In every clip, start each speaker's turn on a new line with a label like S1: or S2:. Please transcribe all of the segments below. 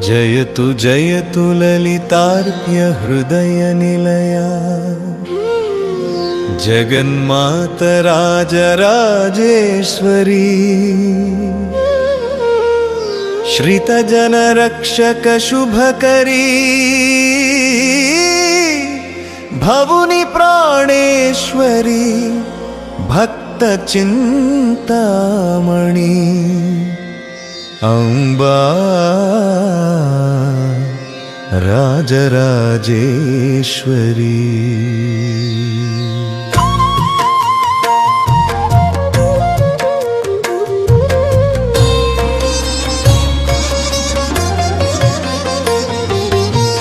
S1: जयतु जयतु ललितार्प्य हृदयनिलया जगन्माता राजराजेश्वरी श्रितजनरक्षक शुभकरी भवुनि प्राणेश्वरी भक्तचिन्तामणि अम्बा राजराजेश्वरी।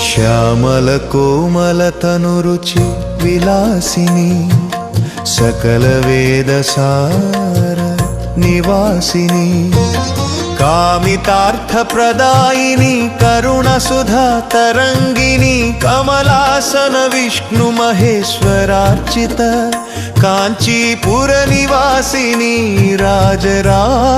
S1: श्यामल कोमल तनुरुचि विलासिनी सकल वेदसार निवासिनी कामितार्थ प्रदायिनी करुणसुधा तरंगिनी कमलासन विष्णु महेश्वरार्चित कांचीपुर निवासिनी राजराजेश्वरी।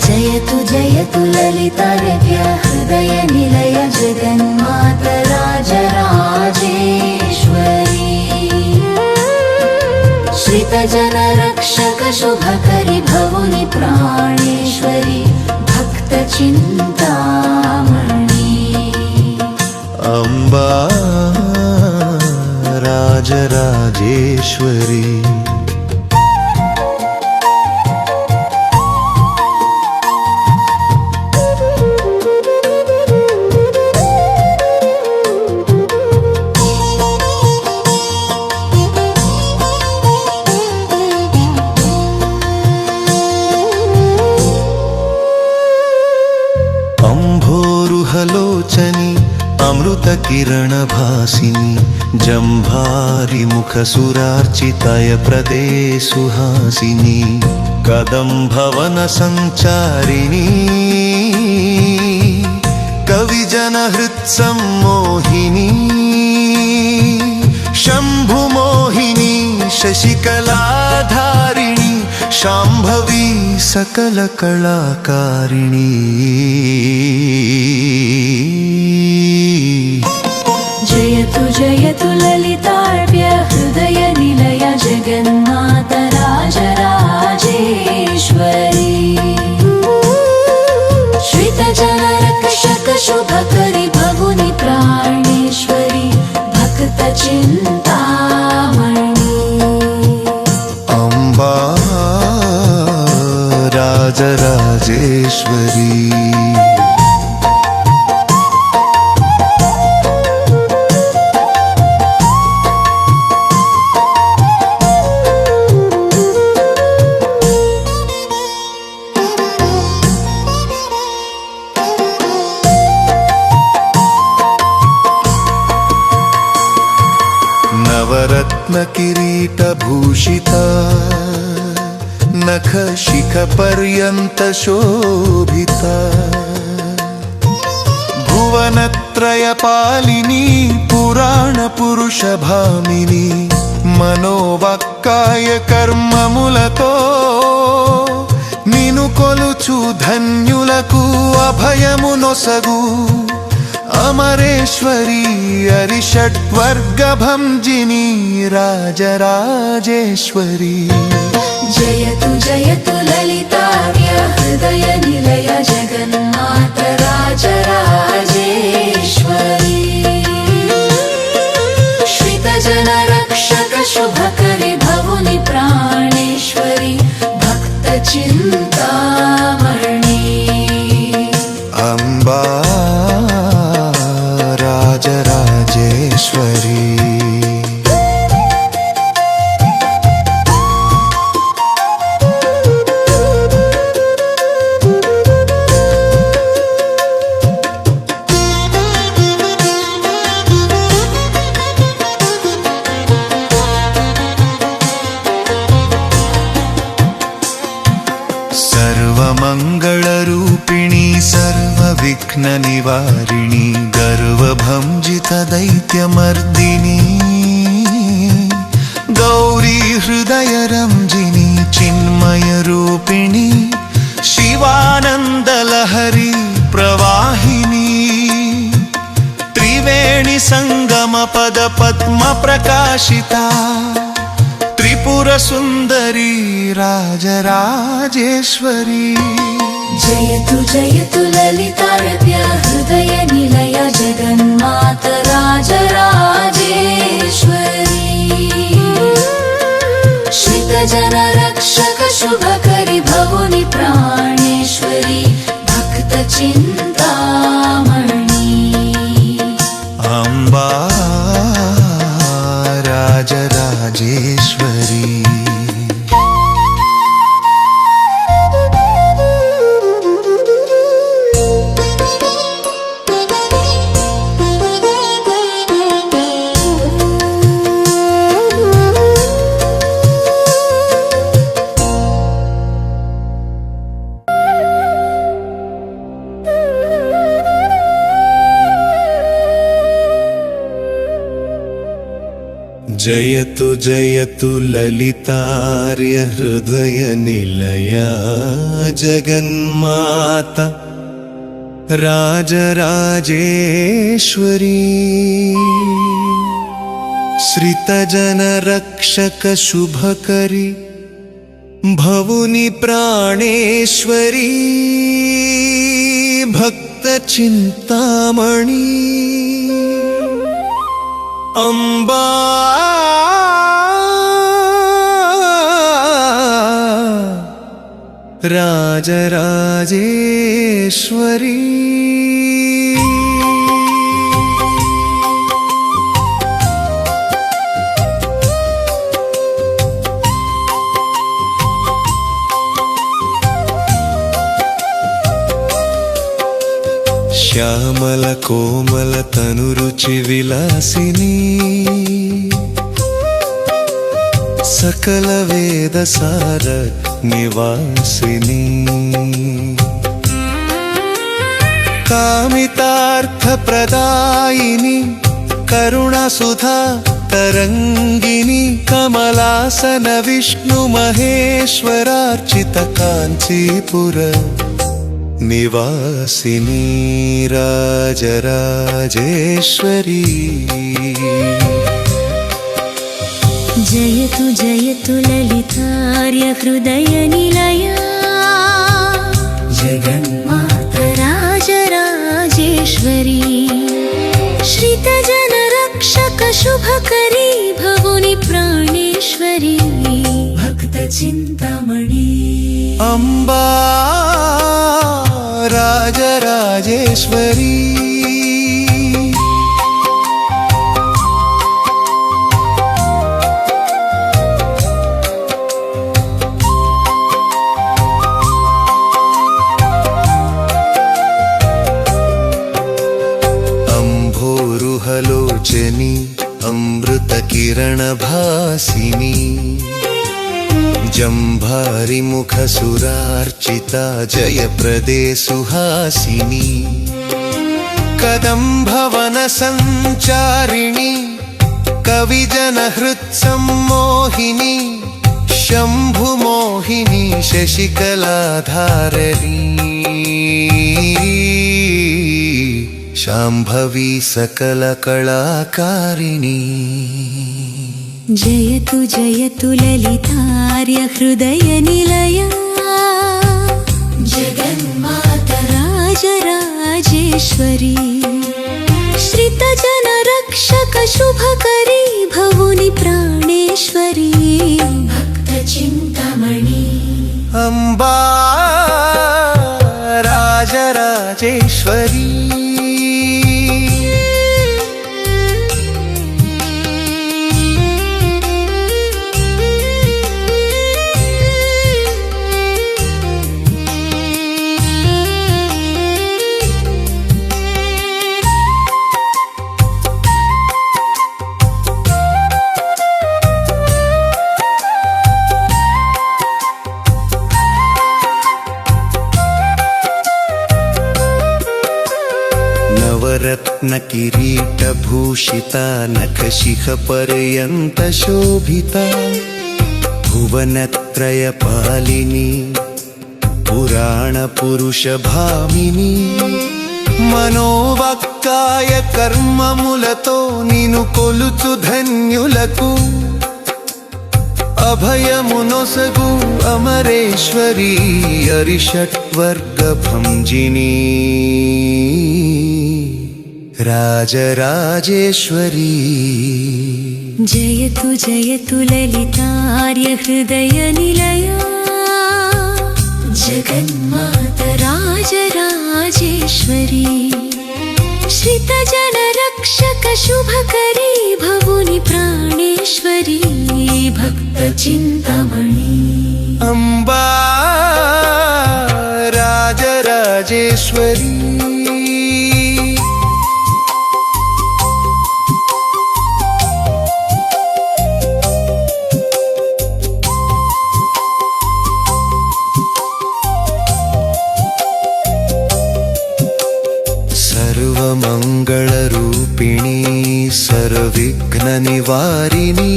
S2: जयतु ललितार्प्य हृदय निलय जगन्माता राजराजेश्वरी श्रितजनरक्षक शुभकरि भवुनि प्राणेश्वरी भक्तचिन्तामणि
S1: अम्बा राजराजेश्वरी। अम्भोरुहलोचनी अमृत किरण भासिनी जम्भारि मुख सुरार्चिताय प्रदे सुहासिनी कदम्भवन संचारिणी कविजन हृत्सम्मोहिनी शम्भुमोहिनी शशिकलाधारिणी शाम्भवी सकल कलाकारिणी।
S2: जयतु ललितार्प्य हृदय निलय जगन्माता राजराजेश्वरी श्रितजनरक्षक शुभकरि भवुनि प्राणेश्वरी भक्तचिन्तामणि
S1: अम्बा राजराजेश्वरी। नवरत्न किरीट भूषिता नख शिख पर्यंत शोभिता भुवनत्रय पालिनी पुराण पुरुष भामिनी मनोवाक्काय कर्ममुलतो निनु कोलुचु धन्युలకు अभयमु नొసగు अमरेश्वरी अरिषड्वर्गभंजिनी राजराजेश्वरी।
S2: जयतु ललितार्प्य हृदय निलय जगन्माता राजराजेश्वरी श्रितजनरक्षक शुभकरि भवुनि प्राणेश्वरी भक्तचिन्तामणि
S1: अम्बा राजराजेश्वरी। सर्वमङ्गलरूपिणी सर्वविघ्न निवारिणी गर्वभंजित दैत्यमर्दिनी गौरी हृदय रंजिनी चिन्मय रूपिणी शिवानंद लहरी संगम पद पद्म प्रकाशिता त्रिपुर सुंदरी राजराजेश्वरी
S2: जयतु ललितार्या हृदय निलय जगन्माता राजराजेश्वरी श्रितजन रक्षक शुभकरि भवुनि प्राणेश्वरी भक्त चिन्तामणि
S1: अम्बा राजराजेश्वरी जयतु जयतु ललितार्य हृदय निलया जगन्माता राजराजेश्वरी श्रितजन रक्षक शुभकरि भवुनि प्राणेश्वरी भक्त चिन्तामणि अम्बा राजराजेश्वरी श्यामल कोमल तनुरुचि विलासिनी सकल वेद सार निवासिनी कामितार्थ प्रदायिनी करुणा सुधा तरंगिनी कमलासन विष्णु महेश्वरार्चित कांचीपुर निवासिनी राजराजेश्वरी
S3: जयतु जयतु ललितार्य हृदय निलया जगन्माता राजराजेश्वरी श्रितजन रक्षक शुभकरी भवुनि प्राणेश्वरी भक्त चिन्तामणि
S1: अम्बा राजराजेश्वरी अम्भोरुहलोचनी अमृतकिरणभासिनी जम्भारि मुखसुरार्चिता जयप्रदे सुहासिनी कदम्भवन सञ्चारिणी कविजनहृत्सम्मोहिनी शम्भुमोहिनी शशिकलाधारिणी शाम्भवी सकलकलाकारिणी
S3: जयतु जयतु ललितार्य हृदय निलया जगन्माता राजराजेश्वरी श्रितजन रक्षक शुभकरी भवुनि प्राणेश्वरी भक्त चिन्तामणि
S1: अम्बा राजराजेश्वरी नवरत्नकिरीटभूषिता नखशिखपर्यन्तशोभिता भुवनत्रयपालिनी पुराणपुरुषभामिनी మనోవాక్కాయ కర్మములతో నిను కొలుచు ధన్యులకు అభయమునొసగు అమరేశ్వరి అరిషట్వర్గ భంజిని రాజరాజేశ్వరి
S3: జయతు జయతు లలితార్య హృదయ నిలయా జగన్మాత రాజరాజేశ్వరి శ్రితజన రక్షక శుభకరీ భవుని ప్రాణేశ్వరి భక్త చింతమణి
S1: అంబా రాజరాజేశ్వరి సర్వమంగళరూపిణి సర్వవిఘ్న నివారిణి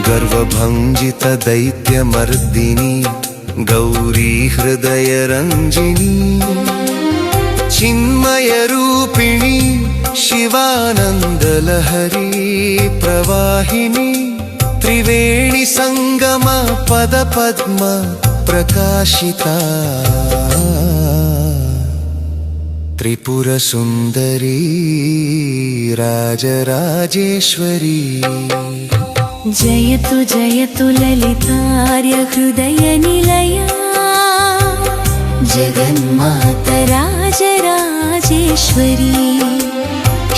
S1: గర్వభంజిత దైత్యమర్దిని గౌరీ హృదయ రంజిని చిన్మయ రూపిణి శివానందలహరి ప్రవాహిని త్రివేణి సంగమ పద పద్మ ప్రకాశిత త్రిపుర సుందరి రాజరాజేశ్వరి
S3: జయతు జయతు లలితార్య హృదయ నిలయా జగన్మాత రాజరాజేశ్వరి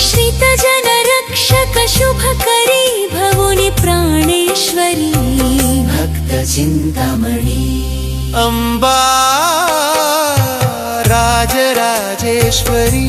S3: శ్రితజన రక్షక శుభకరీ భవుని ప్రాణేశ్వరి భక్త చింతమణి
S1: అంబా రాజరాజేశ్వరి